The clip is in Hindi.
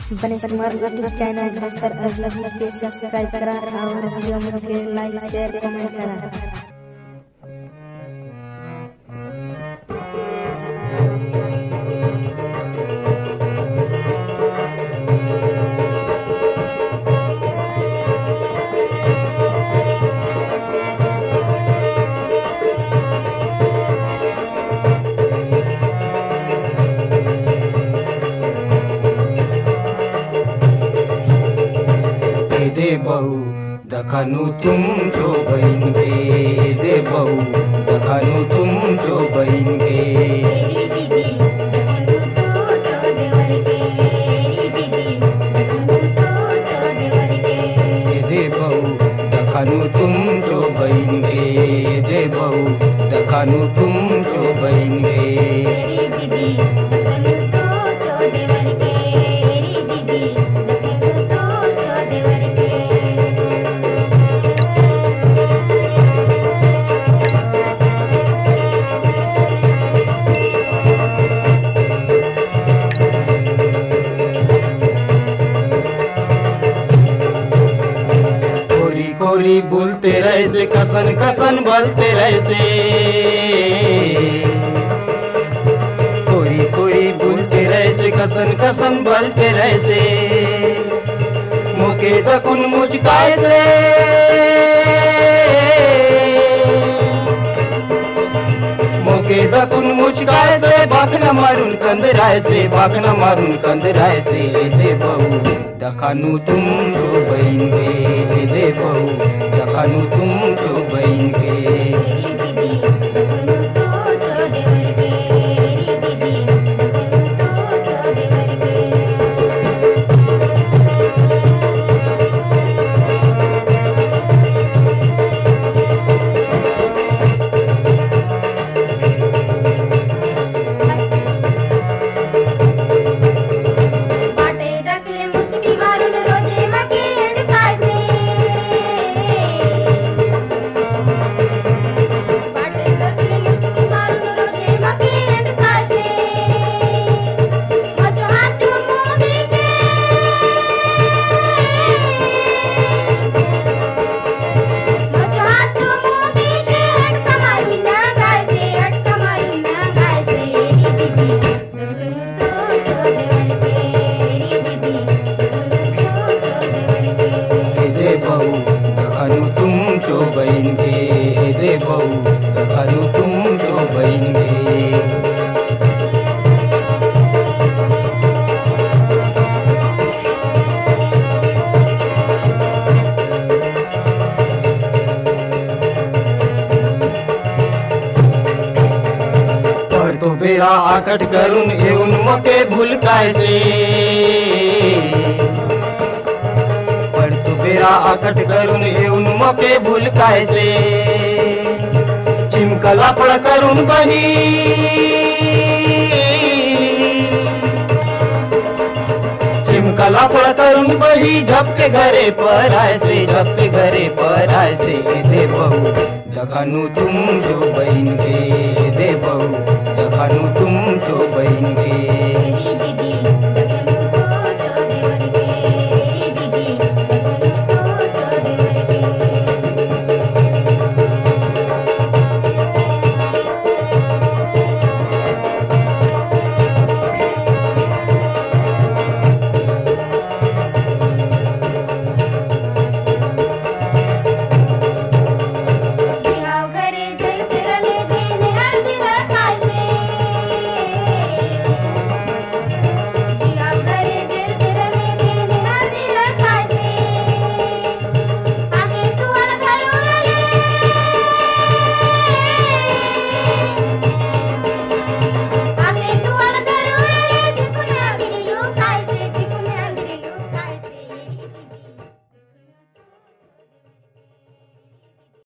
बने हमारे यूट्यूब चैनल बस्तर अजलब के सब्सक्राइब करा और वीडियो के लाइक शेयर कमेंट करा। दे बहु दखनु तुम जो बहन के दे बहु दखनु तुम जो बहन के दे बहु दखनु तुम जो बहन के दे बहु दखनु तुम जो बहन के कोरी बोलते रहे से कसन कसन बोलते रहे से कोरी बोलते रहे से कसन कसन बोलते रहे से मुके दकुन मुझकाए से मुके दकुन मुझकाए से बाखना मारून कंद राय से बाखना मारून कंद राय से दे बहु दखनु तुम जो बहन के दे बहु दखनु तुम जो बहन के दखनु तुम जो बहन के दे बहु दखनु तुम जो बहन के पर तो बेरा आकट करून येऊन मके भूल काय बेरा आकट करून येऊन मके भूल काय से चिमकला पड करून बही चिमकला पड करून बही झपके घरे पर आए से झपके घरे पर आए से दे बहु दखनु तुम जो बहन के दे बहु दखनु तुम जो बहन के